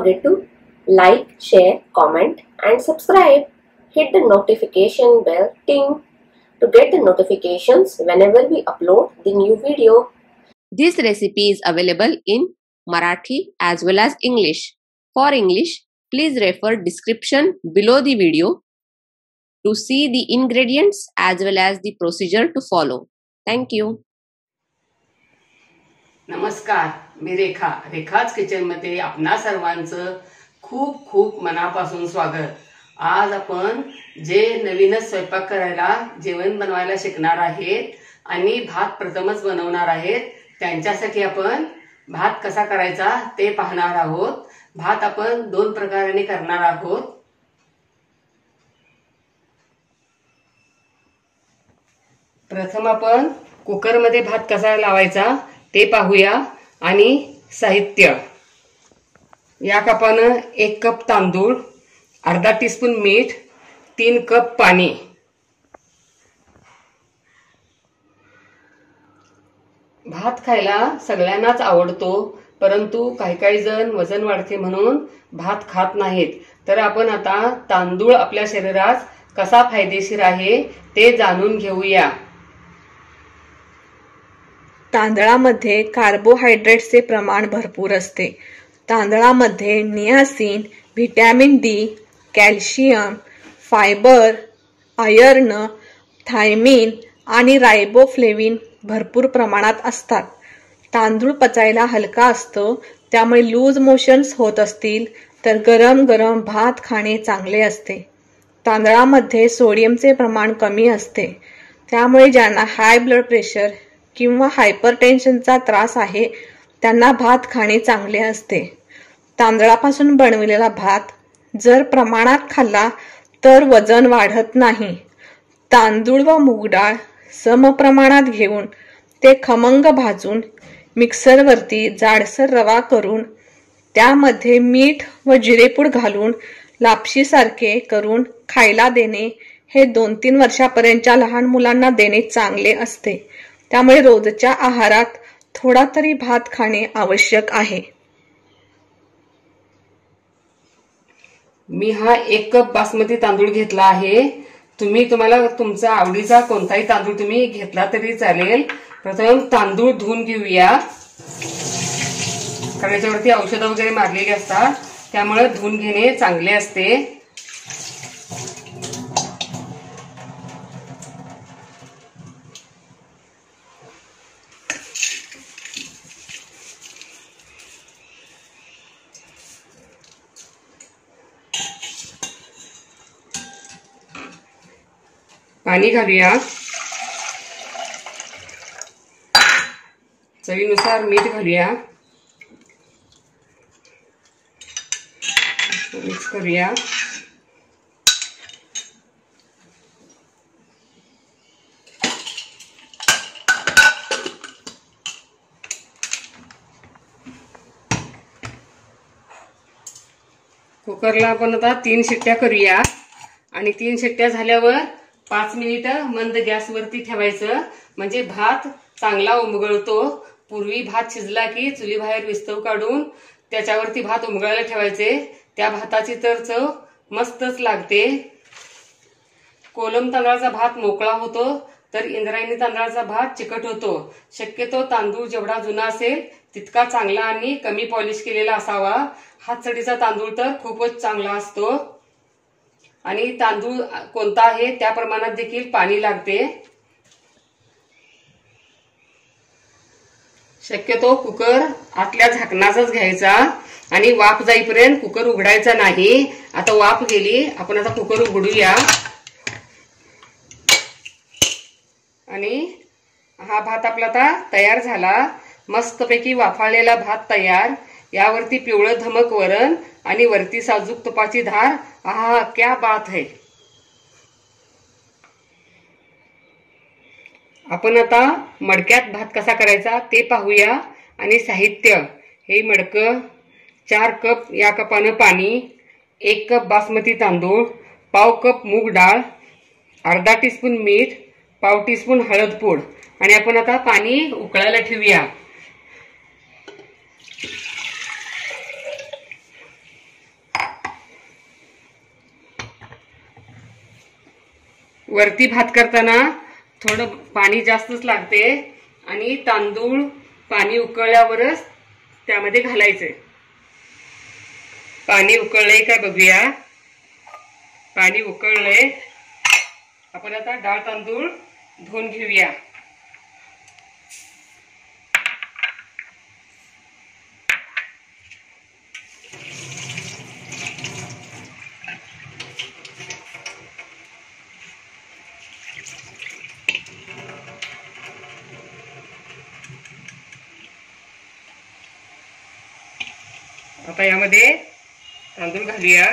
forget to like, share, comment and subscribe. Hit the notification bell ting to get the notifications whenever we upload the new video. This recipe is available in Marathi as well as English. For English, please refer description below the video to see the ingredients as well as the procedure to follow. Thank you. नमस्कार, मी रेखाच kitchen मध्ये आपणा सर्वांचं खूप खूप मनापासून स्वागत. आज आपण जे नवीनच स्वयंपाक करायला जेवण बनवायला शिकणार आहेत आणि भात प्रथमच बनवणार आहेत त्यांच्यासाठी आपण भात कसा करायचा ते पाहणार आहोत. भात आपण दोन प्रकाराने करणार आहोत. प्रथम आपण कुकर मध्ये भात कसा लावायचा ते पाहूया. आणि साहित्य, या कपानं 1 कप तांदूळ, अर्धा टीस्पून मीठ, 3 कप पाणी. भात खायला सगळ्यांनाच आवडतो, परंतु काही जण वजन वाढते म्हणून भात खात नाहीत. तर आपण आता तांदूळ आपल्या शरीरास कसा फायदेशीर आहे ते जाणून घेऊया. तांदळामध्ये कार्बोहायड्रेट्सचे प्रमाण भरपूर असते. तांदळामध्ये niacin, vitamin D, calcium, fibre, iron, thiamine आणि रायबोफ्लेविन भरपूर प्रमाणात असतात. तांदूळ पचायला हलका असतो, त्यामुळे लूज मोशन्स होत असतील तर गरम गरम भात खाणे चांगले असते. तांदळामध्ये सोडियमचे प्रमाण कमी असते, त्यामुळे ज्यांना हाय ब्लड प्रेशर किंवा हायपरटेन्शनचा त्रास आहे त्यांना भात खाणे चांगले असते. तांदळापासून बनवलेला भात जर प्रमाणात खाल्ला तर वजन वाढत नाही. तांदूळ व मूग डाळ समप्रमाणात घेऊन ते खमंग भाजून मिक्सरवरती जाडसर रवा करून त्यामध्ये मीठ व जिरेपूड घालून लापशीसारखे करून खायला देणे हे 2-3 वर्षापर्यंतच्या लहान मुलांना देणे चांगले असते. त्यामुळे रोजच्या आहारात थोडा तरी भात खाणे आवश्यक आहे. मी हा 1 कप बासमती तांदूळ घेतला आहे. तुम्हाला तुमचा आवडीचा कोणताही तांदूळ तुम्ही घेतला तरी चालेल. प्रथम तांदूळ धुवून घेऊया, कारण याच्यावरती औषधं वगैरे मारलेली असतात, त्यामुळे धुवून घेणे चांगले असते. पाणी घालूया, चवीनुसार मीठ घालूया, मिक्स करूया. कुकरला आपण आता 3 शिट्ट्या करूया आणि 3 शिट्ट्या झाल्यावर 5 मिनिटं मंद गॅसवरती ठेवायचं, म्हणजे भात चांगला उमगळतो. पूर्वी भात शिजला की चुलीबाहेर विस्तव काढून त्याच्यावरती भात उमगळायला ठेवायचे. त्या भाताची तर चव मस्तच लागते. कोलम तांदळाचा भात मोकळा होतो, तर इंद्रायणी तांदळाचा भात चिकट होतो. शक्यतो तांदूळ जेवढा जुना असेल तितका चांगला आणि कमी पॉलिश केलेला असावा. हातसडीचा तांदूळ तर खूपच चांगला असतो. आणि तांदूळ कोणता आहे त्या प्रमाणात देखील पाणी लागते. शक्यतो कुकर आतल्या झाकणाचाच घ्यायचा आणि वाफ जाईपर्यंत कुकर उघडायचा नाही. आता वाफ गेली, आपण आता कुकर उघडूया. आणि हा भात आपला आता तयार झाला. मस्तपैकी वाफाळलेला भात तयार. यावरती पिवळं धमक वरण आणि वरती साजूक तुपाची धार. आहा, क्या बात है. आपण आता मडक्यात भात कसा करायचा ते पाहूया. आणि साहित्य, हे मडकं, 4 कप या कपानं पाणी, 1 कप बासमती तांदूळ, पाव कप मूग डाळ, अर्धा टीस्पून मीठ, पाव टीस्पून हळद पूड. आणि आपण आता पाणी उकळायला ठेवूया. वरती भात करताना थोडं पाणी जास्तच लागते आणि तांदूळ पाणी उकळल्यावरच त्यामध्ये घालायचे. पाणी उकळले का बघूया. पाणी उकळले. आपण आता डाळ तांदूळ धुवून घेऊया. आता यामध्ये तांदूळ घालूया.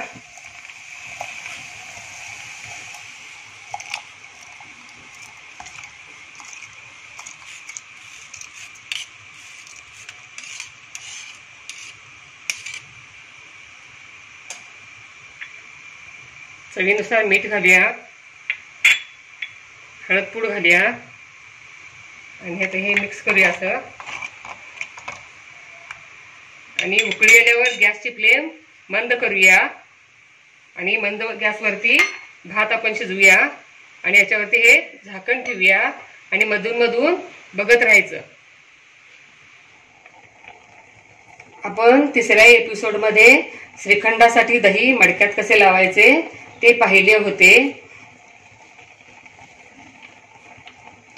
चवीनुसार मीठ घालूया. हळद पूड घालूया आणि आता हे मिक्स करूया असं. आणि उकळी आल्यावर गॅसची फ्लेम मंद करूया आणि मंद गॅसवरती भात आपण शिजवूया आणि याच्यावरती हे झाकण ठेवूया आणि मधून मधून बघत राहायचं. आपण तिसऱ्या एपिसोडमध्ये श्रीखंडासाठी दही मडक्यात कसे लावायचे ते पाहिले होते.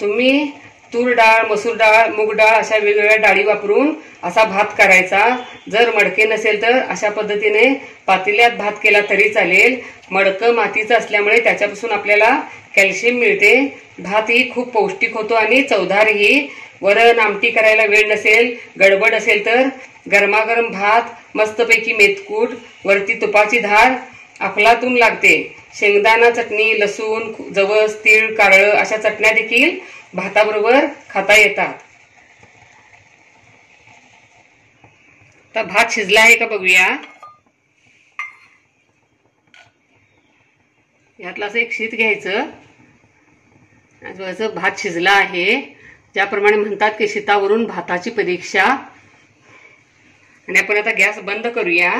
तुम्ही तूर डाळ, मसूर डाळ, मूग डाळ अशा वेगवेगळ्या डाळी वापरून असा भात करायचा. जर मडके नसेल तर अशा पद्धतीने पातेल्यात भात केला तरी चालेल. मडकं मातीचं असल्यामुळे त्याच्यापासून आपल्याला कॅल्शियम मिळते. भातही खूप पौष्टिक होतो आणि चवदारही. वरण आमटी करायला वेळ नसेल, गडबड असेल तर गरमागरम भात, मस्तपैकी मेथकूट, वरती तुपाची धार अफलातून लागते. शेंगदाणा चटणी, लसूण, जवस, तीळ, कारळं अशा चटण्या देखील भाताबरोबर खाता येतात. आता भात शिजला आहे का बघूया. यातलं असं एक शीत घ्यायचं. आजूबाजूचं भात शिजला आहे. ज्याप्रमाणे म्हणतात की शीतावरून भाताची परीक्षा. आणि आपण आता गॅस बंद करूया.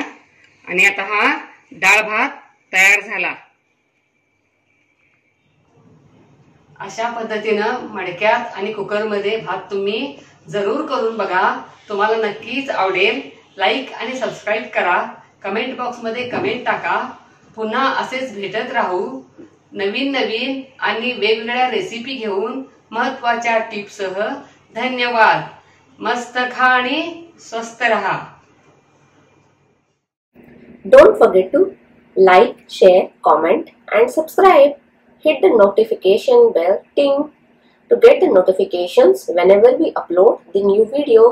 आणि आता हा डाळ भात तयार झाला. अशा पद्धतीनं मडक्यात आणि कुकरमध्ये भात तुम्ही जरूर करून बघा. तुम्हाला नक्कीच आवडेल. लाईक आणि सबस्क्राईब करा. कमेंट बॉक्समध्ये कमेंट टाका. पुन्हा असेच भेटत राहू नवीन नवीन आणि वेगवेगळ्या रेसिपी घेऊन महत्त्वाच्या टिप्ससह. धन्यवाद. मस्त खा आणि स्वस्थ रहा. Don't forget to like, share, comment and subscribe. Hit the notification bell ting to get the notifications whenever we upload the new video.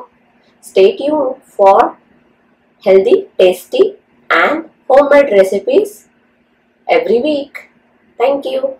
Stay tuned for healthy, tasty and homemade recipes every week. Thank you.